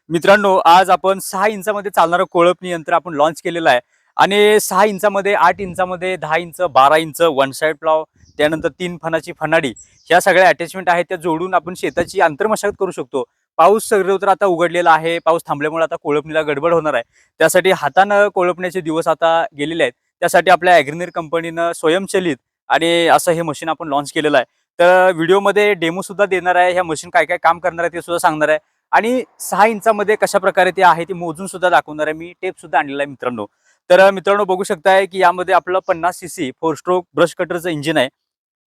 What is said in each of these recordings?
मित्रांनो, आज आपण 6 इंचामध्ये चालणारं कोळपणी यंत्र आपण लॉन्च केलेलं आहे आणि 6 इंचामध्ये, 8 इंचामध्ये, 10 inch, 12 inch, one side plough, त्यानंतर 3 फणाची फनाडी, ह्या सगळ्या अटॅचमेंट आहेत त्या जोडून आपण शेताची आंतरमशागत करू शकतो. पाऊस सर्वत्र आता उघडलेला आहे. पाऊस थांबल्यामुळे आता कोळपणीला गडबड होणार आहे. त्यासाठी हातानं कोळपण्याचे दिवस आता गेलेले आहेत. त्यासाठी आपल्या ॲग्रीनीर कंपनीनं स्वयंचलित आणि असं हे मशीन आपण लॉन्च केलेलं आहे. तर व्हिडिओमध्ये डेमो सुद्धा देणार आहे. ह्या मशीन काय काय काम करणार आहे ते सुद्धा सांगणार आहे आणि 6 इंचामध्ये कशा प्रकारे ते आहे ते मोजून सुद्धा दाखवणार आहे. मी टेप सुद्धा आणलेला आहे मित्रांनो. तर मित्रांनो बघू शकताय की यामध्ये आपलं 50 सीसी 4 स्ट्रोक ब्रश कटरचं इंजिन आहे.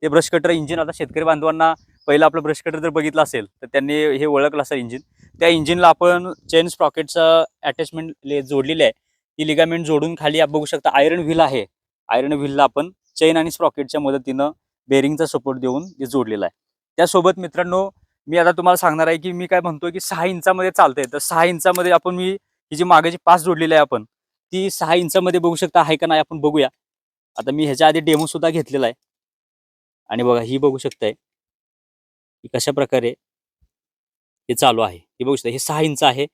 ते ब्रश कटर इंजिन आता शेतकरी बांधवांना पहिलं आपलं ब्रश कटर जर बघितलं असेल तर त्यांनी हे ओळखलं असेल इंजिन. त्या इंजिनला आपण चेन स्प्रॉकेटचं अटॅचमेंट जोडलेली आहे. ती लिगामेंट जोडून खाली आप बघू शकता आयर्न व्हील आहे. आयर्न व्हीलला आपण चेन आणि स्प्रॉकेटच्या मदतीनं बेरिंगचा सपोर्ट देऊन ते जोडलेलं आहे. त्यासोबत मित्रांनो मी आता तुम्हाला सांगणार आहे की मी काय म्हणतोय की 6 इंचामध्ये चालतंय. तर 6 इंचामध्ये आपण ही जी मागे पास जोडलेली आहे आपण ती 6 इंचामध्ये बघू शकता आहे का नाही आपण बघूया. आता मी ह्याच्या आधी डेमो सुद्धा घेतलेला आहे आणि बघा ही बघू शकताय की कशा प्रकारे हे चालू आहे. हे बघू शकता हे 6 इंच आहे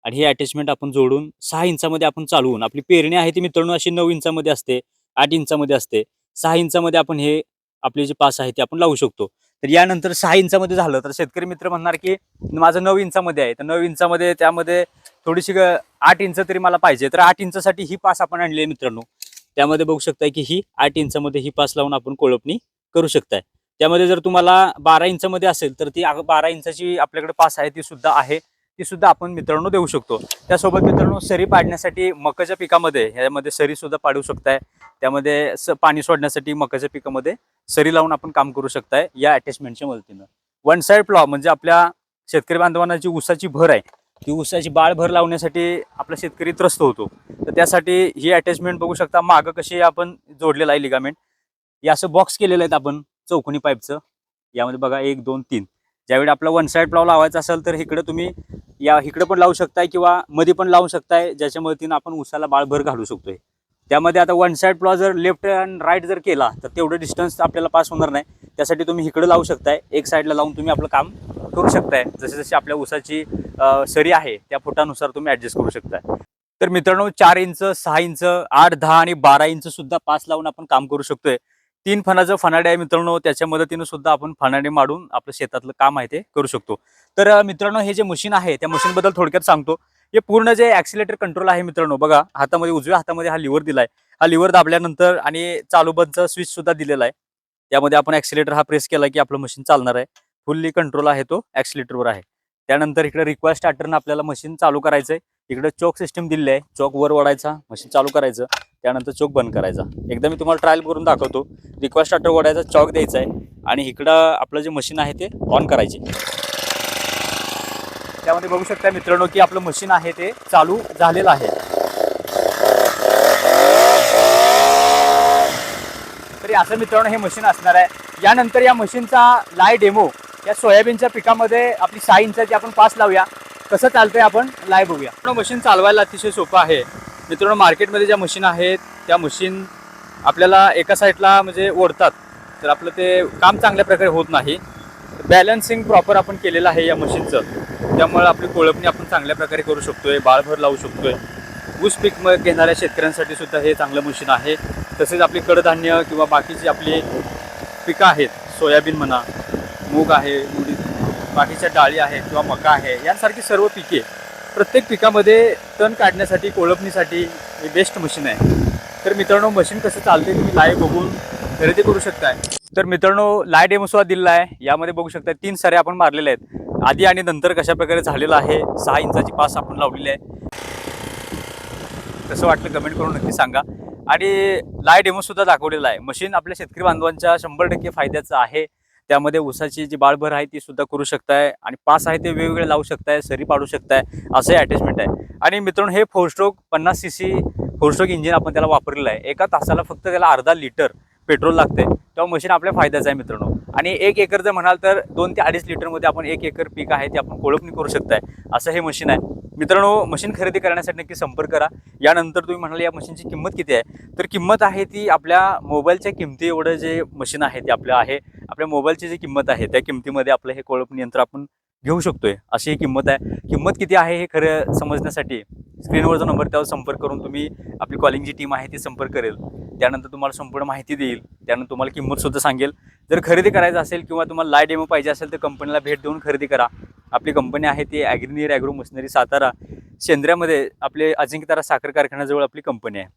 आणि हे अटॅचमेंट आपण जोडून 6 इंचामध्ये आपण चालवून आपली पेरणी आहे ती मित्रांनो अशी 9 इंचामध्ये असते, 8 इंचामध्ये असते. 6 इंचामध्ये आपण हे आपले जे पास आहे ते आपण लावू शकतो. तर यानंतर 6 इंचामध्ये झालं तर शेतकरी मित्र म्हणणार की माझं 9 इंचामध्ये आहे. तर 9 इंचामध्ये त्यामध्ये थोडीशी 8 इंच तरी मला पाहिजे. तर 8 इंचासाठी ही पास आपण आणली आहे मित्रांनो. त्यामध्ये बघू शकताय की ही 8 इंचामध्ये ही पास लावून आपण कोळपणी करू शकताय. त्यामध्ये जर तुम्हाला 12 इंचामध्ये असेल तर ती 12 इंचाची आपल्याकडे पास आहे ती सुद्धा आहे. ती सुद्धा आपण मित्रांनो देऊ शकतो. त्यासोबत मित्रांनो सरी पाडण्यासाठी मकाच्या पिकामध्ये ह्यामध्ये सरी सुद्धा पाडू शकताय. त्यामध्ये पाणी सोडण्यासाठी मकाच्या पिकामध्ये सरी लावून आपण काम करू शकताय या अटॅचमेंटच्या मदतीनं. वन साइड प्लॉ म्हणजे आपल्या शेतकरी बांधवांना जी ऊसाची भर आहे ती ऊसाची बाळ भर लावण्यासाठी आपला शेतकरी त्रस्त होतो. तर त्यासाठी ही अटॅचमेंट बघू शकता मागं कशी आपण जोडलेलं आहे लिगामेंट. हे असं बॉक्स केलेलं आहेत आपण चौकोनी पाईपचं. यामध्ये बघा 1, 2, 3. ज्यावेळी आपला वन साइड प्लॉव लावायचा असेल तर इकडे तुम्ही इकडे पण लावू शकताय किंवा मध्ये पण लावू शकताय ज्याच्या मदतीनं आपण ऊसाला बाळभर घालू शकतोय. त्यामध्ये आता वन साइड प्लॉ जर लेफ्ट अँड राईट जर केला तर तेवढं डिस्टन्स आपल्याला पास होणार नाही. त्यासाठी तुम्ही इकडे लावू शकताय. एक साईडला लावून तुम्ही आपलं काम करू शकताय. जसे जशी आपल्या ऊसाची सरी आहे त्या फुटानुसार तुम्ही ऍडजस्ट करू शकताय. तर मित्रांनो 4 इंच, 6 इंच, 8, 10 आणि 12 इंच सुद्धा पास लावून आपण काम करू शकतोय. 3 फणाचं फनाडे आहे मित्रांनो त्याच्या मदतीनं सुद्धा आपण फनाडे मारून आपलं शेतातलं काम आहे ते करू शकतो. तर मित्रांनो हे जे मशीन आहे त्या मशीनबद्दल थोडक्यात सांगतो. हे पूर्ण जे ॲक्सिलेटर कंट्रोल आहे मित्रांनो बघा हातामध्ये उजव्या हातामध्ये हा लिव्हर दिलाय. हा लिव्हर दाबल्यानंतर आणि चालू बंदचा स्विच सुद्धा दिलेला आहे. त्यामध्ये आपण ॲक्सिलेटर हा प्रेस केला की आपलं मशीन चालणार आहे. फुल्ली कंट्रोल आहे तो ॲक्सिलेटरवर आहे. त्यानंतर इकडे रिक्वायर स्टार्टरनं आपल्याला मशीन चालू करायचंय. इकडे चोक सिस्टम दिलेली आहे. चोक वर ओढायचा मशीन चालू करायचं. त्यानंतर चोक बंद करायचा. एकदा मी तुम्हाला ट्रायल करून दाखवतो. रिक्वायर स्टार्टर ओढायचा चॉक द्यायचा आहे आणि इकडं आपलं जे मशीन आहे ते ऑन करायचे. त्यामध्ये बघू शकता मित्रांनो की आपलं मशीन आहे ते चालू झालेलं आहे. तरी असं मित्रांनो हे मशीन असणार आहे. यानंतर या मशीनचा लाईव्ह डेमो या सोयाबीनच्या पिकामध्ये आपली 6 इंचाची आपण पास लावूया. कसं चालतंय आपण लाईव्ह बघूया. मशीन चालवायला अतिशय सोपं आहे मित्रांनो. मार्केटमध्ये ज्या मशीन आहेत त्या मशीन आपल्याला एका साईडला म्हणजे ओढतात तर आपलं ते काम चांगल्या प्रकारे होत नाही. बॅलन्सिंग प्रॉपर आपण केलेलं आहे या मशीनचं. त्यामुळे आपली कोळपणी आपण चांगल्या प्रकारे करू शकतोय. बाळभर लावू शकतोय. ऊस पीक घेणाऱ्या शेतकऱ्यांसाठी सुद्धा हे चांगलं मशीन आहे. तसेच आपली कडधान्य किंवा बाकीची आपली पिकं आहेत सोयाबीन म्हणा, मूग आहे, उडीद, बाकीच्या डाळी आहेत किंवा मका आहे यांसारखी सर्व पिके प्रत्येक पिकामध्ये तण काढण्यासाठी कोळपणीसाठी हे बेस्ट मशीन आहे. तर मित्रांनो मशीन कसं चालते तुम्ही लाईव्ह बघून खरेदी करू शकताय. तर मित्रांनो लाईव्ह डेमो सुद्धा दिलेला आहे. यामध्ये बघू शकता 3 सऱ्या आपण मारलेल्या आहेत. आधी आणि नंतर कशा प्रकारे झालेलं आहे. 6 इंचाची पास आपण लावलेली आहे. कसं वाटलं कमेंट करून नक्की सांगा. आणि लाईव्ह डेमो सुद्धा दाखवलेला आहे. मशीन आपल्या शेतकरी बांधवांच्या 100% फायद्याचं आहे. त्यामध्ये ऊसाची जी बाळभर आहे ती सुद्धा करू शकताय आणि पास आहे ते वेगवेगळे लावू शकताय, सरी पाडू शकताय असं हे अटॅचमेंट आहे. आणि मित्रांनो हे 4 स्ट्रोक 50 सीसी 4 स्ट्रोक इंजिन आपण त्याला वापरलेलं आहे. एका तासाला फक्त त्याला अर्धा लिटर पेट्रोल लागते. तेव्हा मशीन आपल्या फायद्याचं आहे मित्रांनो. आणि 1 एकर जर म्हणाल तर 2 ते 2.5 लिटरमध्ये आपण 1 एकर पीक आहे ते आपण कोळपणी करू शकताय असं हे मशीन आहे. मित्रांनो मशीन खरेदी करण्यासाठी नक्की संपर्क करा. यानंतर तुम्ही म्हणाल या मशीनची किंमत किती आहे तर किंमत आहे ती आपल्या मोबाईलच्या किमती एवढं जे मशीन आहे ते आपलं आहे. आपल्या मोबाईलची जी किंमत आहे त्या किमतीमध्ये आपलं हे कोळपणी यंत्र आपण घेऊ शकतोय, अशी ही किंमत आहे. किंमत किती आहे हे खरं समजण्यासाठी स्क्रीनवर जो नंबर त्यावर संपर्क करून तुम्ही आपली कॉलिंगची टीम आहे ती संपर्क करेल. त्यानंतर तुम्हाला संपूर्ण माहिती देईल. त्यानंतर तुम्हाला किंमत सुद्धा सांगेल. जर खरेदी करायचं असेल किंवा तुम्हाला लाईव्ह डेमो पाहिजे असेल तर कंपनीला भेट देऊन खरेदी करा. आपली कंपनी आहे ती ॲग्रीनियर ॲग्रो मशिनरी सातारा शेंद्र्यामध्ये आपले अजिंक्यतारा साखर कारखान्याजवळ आपली कंपनी आहे.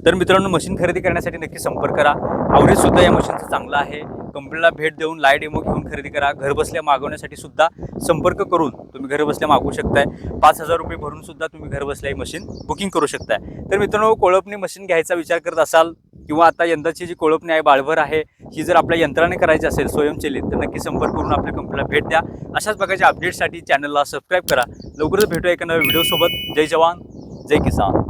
तर मित्रांनो, मशीन खरेदी करण्यासाठी नक्की संपर्क करा. ॲव्हरेज सुद्धा या मशीनचं चांगलं आहे. कंपनीला भेट देऊन लाईव्ह डेमो घेऊन खरेदी करा. घरबसल्या मागवण्यासाठी सुद्धा संपर्क करून तुम्ही घरबसल्या मागवू शकताय. 5,000 रुपये भरून सुद्धा तुम्ही घरबसल्या ही मशीन बुकिंग करू शकताय. तर मित्रांनो, कोळपणी मशीन घ्यायचा विचार करत असाल किंवा आता यंदाची जी कोळपणी आहे बाळभर आहे ही जर आपल्या यंत्राने करायची असेल स्वयंचलित तर नक्की संपर्क करून आपल्या कंपनीला भेट द्या. अशाच प्रकारच्या अपडेटसाठी चॅनलला सबस्क्राईब करा. लवकरच भेटूया एका नव्या व्हिडिओसोबत. जय जवान जय किसान.